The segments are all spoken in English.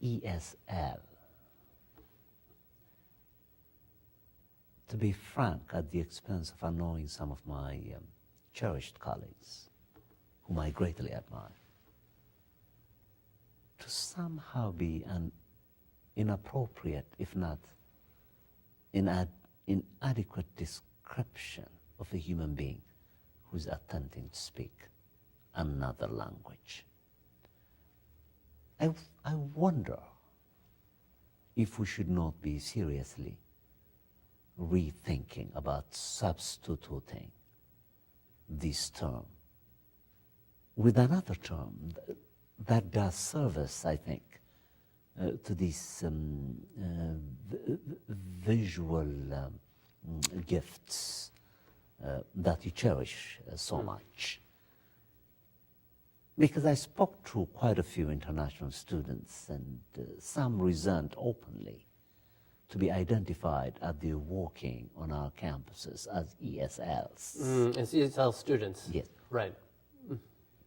ESL. To be frank, at the expense of annoying some of my cherished colleagues, whom I greatly admire, to somehow be an inappropriate, if not inadequate description of a human being who is attempting to speak another language. I wonder if we should not be seriously rethinking about substituting this term with another term that does service, I think, to these visual gifts that you cherish so much. Because I spoke to quite a few international students, and some resent openly to be identified as they're walking on our campuses as ESLs. As ESL students? Yes. Right.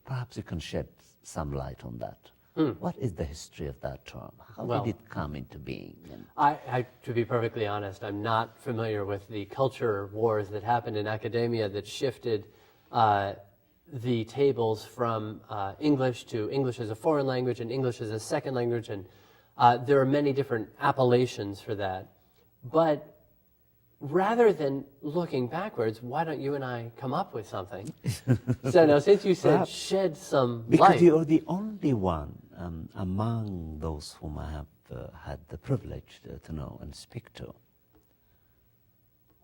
Perhaps you can shed some light on that. What is the history of that term? How did it come into being? To be perfectly honest, I'm not familiar with the culture wars that happened in academia that shifted the tables from English to English as a foreign language and English as a second language, and there are many different appellations for that. But rather than looking backwards, why don't you and I come up with something? So now, since you said perhaps shed some light. Because you're the only one among those whom I have had the privilege to know and speak to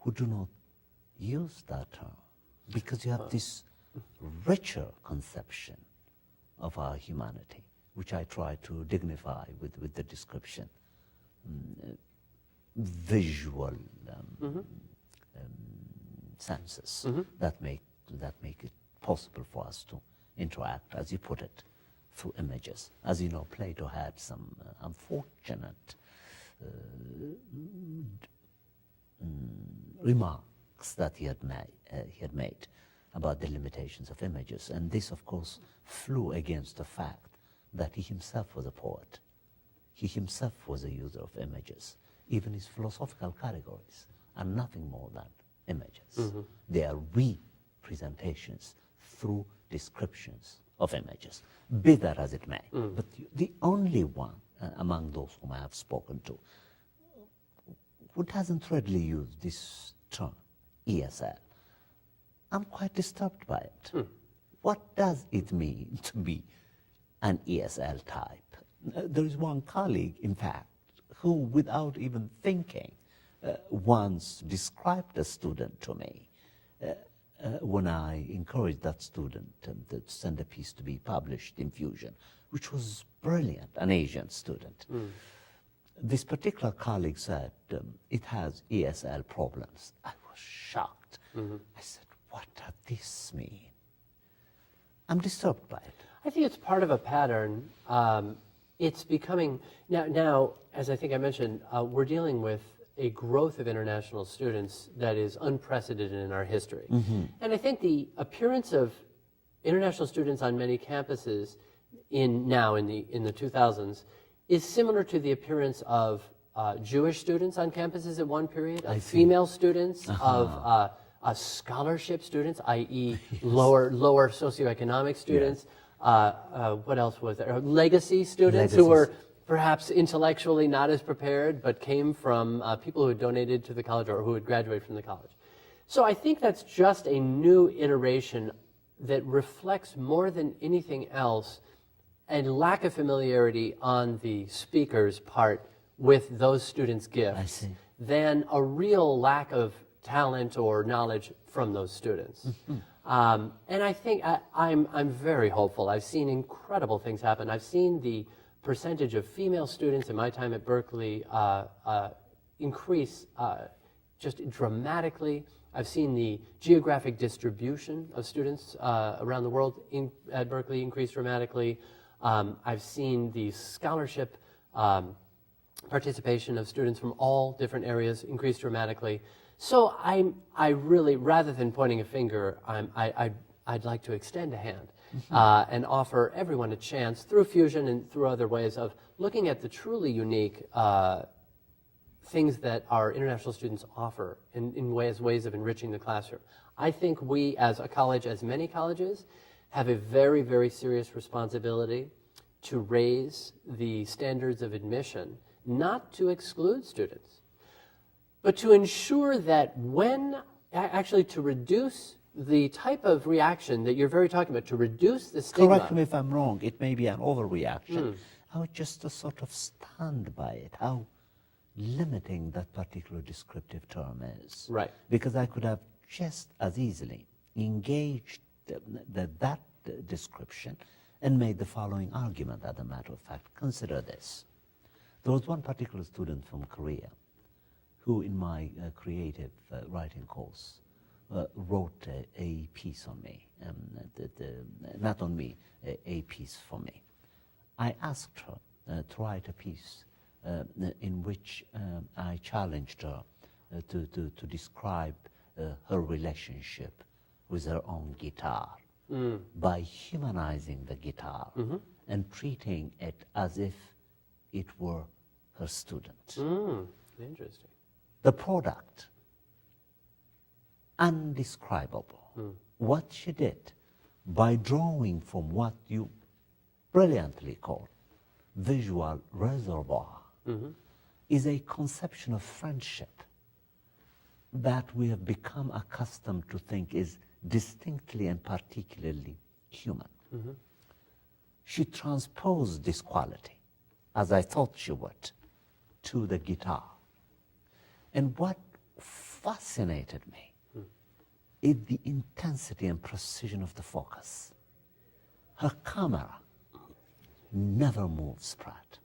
who do not use that term, because you have this richer conception of our humanity, which I try to dignify with the description. Visual senses that make it possible for us to interact, as you put it, through images. As you know, Plato had some unfortunate remarks that he had made about the limitations of images, and this, of course, flew against the fact that he himself was a poet. He himself was a user of images. Even his philosophical categories are nothing more than images. They are representations through descriptions of images, be that as it may. But the only one among those whom I have spoken to who doesn't readily use this term, ESL, I'm quite disturbed by it. What does it mean to be an ESL type? There is one colleague, in fact, who, without even thinking, once described a student to me when I encouraged that student to send a piece to be published in Fusion, which was brilliant, an Asian student. This particular colleague said, it has ESL problems. I was shocked. I said, what does this mean? I'm disturbed by it. I think it's part of a pattern. It's becoming, now, as I think I mentioned, we're dealing with a growth of international students that is unprecedented in our history. And I think the appearance of international students on many campuses in the 2000s is similar to the appearance of Jewish students on campuses at one period, of female students, of scholarship students, i.e. lower socioeconomic students. What else was there? Legacy students who were perhaps intellectually not as prepared, but came from people who had donated to the college or who had graduated from the college. So I think that's just a new iteration that reflects more than anything else a lack of familiarity on the speaker's part with those students' gifts than a real lack of talent or knowledge from those students. And I think I'm very hopeful. I've seen incredible things happen. I've seen the percentage of female students in my time at Berkeley increase just dramatically. I've seen the geographic distribution of students around the world at Berkeley increase dramatically. I've seen the scholarship participation of students from all different areas increase dramatically. So I really, rather than pointing a finger, I'd like to extend a hand and offer everyone a chance through fusion and through other ways of looking at the truly unique things that our international students offer in ways of enriching the classroom. I think we, as a college, as many colleges, have a very, very serious responsibility to raise the standards of admission, not to exclude students, but to ensure that actually to reduce the type of reaction that you're very talking about, to reduce the stigma. Correct me if I'm wrong, it may be an overreaction. I would just to sort of stand by it, how limiting that particular descriptive term is. Right. Because I could have just as easily engaged that description and made the following argument, as a matter of fact. Consider this. There was one particular student from Korea who, in my creative writing course, wrote a piece on me, not on me, a piece for me. I asked her to write a piece in which I challenged her to describe her relationship with her own guitar by humanizing the guitar and treating it as if it were her student. Interesting. The product, undescribable. What she did by drawing from what you brilliantly call visual reservoir is a conception of friendship that we have become accustomed to think is distinctly and particularly human. She transposed this quality, as I thought she would, to the guitar. And what fascinated me is the intensity and precision of the focus. Her camera never moves, Pratt.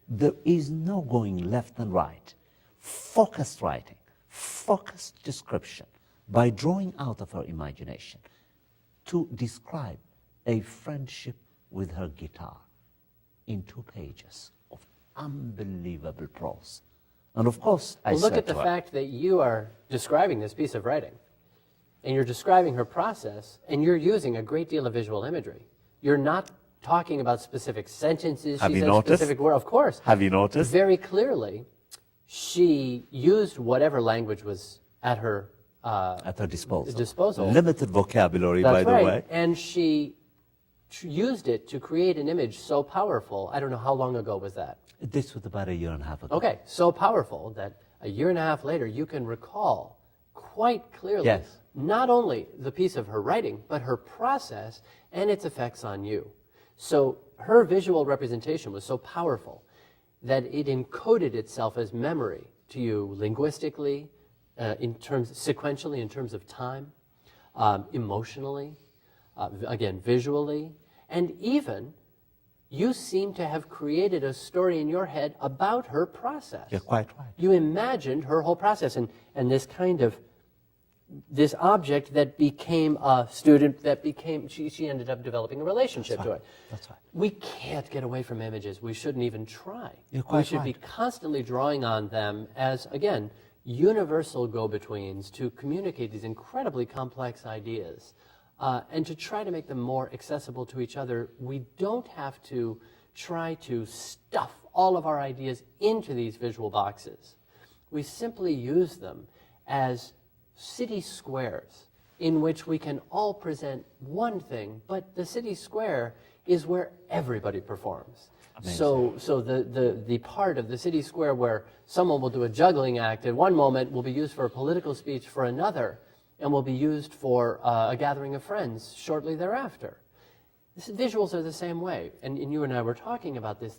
There is no going left and right. Focused writing, focused description, by drawing out of her imagination to describe a friendship with her guitar in 2 pages of unbelievable prose. And of course, I look said at the to her, fact that you are describing this piece of writing, and you're describing her process, and you're using a great deal of visual imagery. You're not talking about specific sentences. Have She you says noticed? specific word. Of course. Have you noticed? Very clearly, she used whatever language was at her disposal. Limited vocabulary, That's by the right. way. And she used it to create an image so powerful. I don't know how long ago was that. This was about 1.5 years ago. Okay, so powerful that 1.5 years later you can recall quite clearly not only the piece of her writing, but her process and its effects on you. So her visual representation was so powerful that it encoded itself as memory to you linguistically, sequentially in terms of time, emotionally, again, visually, and even you seem to have created a story in your head about her process. You're quite right. You imagined her whole process and this object that became a student, she ended up developing a relationship to it. That's right. We can't get away from images. We shouldn't even try. You're quite we should right. be constantly drawing on them as, again, universal go-betweens to communicate these incredibly complex ideas and to try to make them more accessible to each other. We don't have to try to stuff all of our ideas into these visual boxes. We simply use them as city squares in which we can all present one thing, but the city square is where everybody performs. Amazing. So the part of the city square where someone will do a juggling act at one moment will be used for a political speech for another, and will be used for a gathering of friends shortly thereafter. Visuals are the same way, and you and I were talking about this.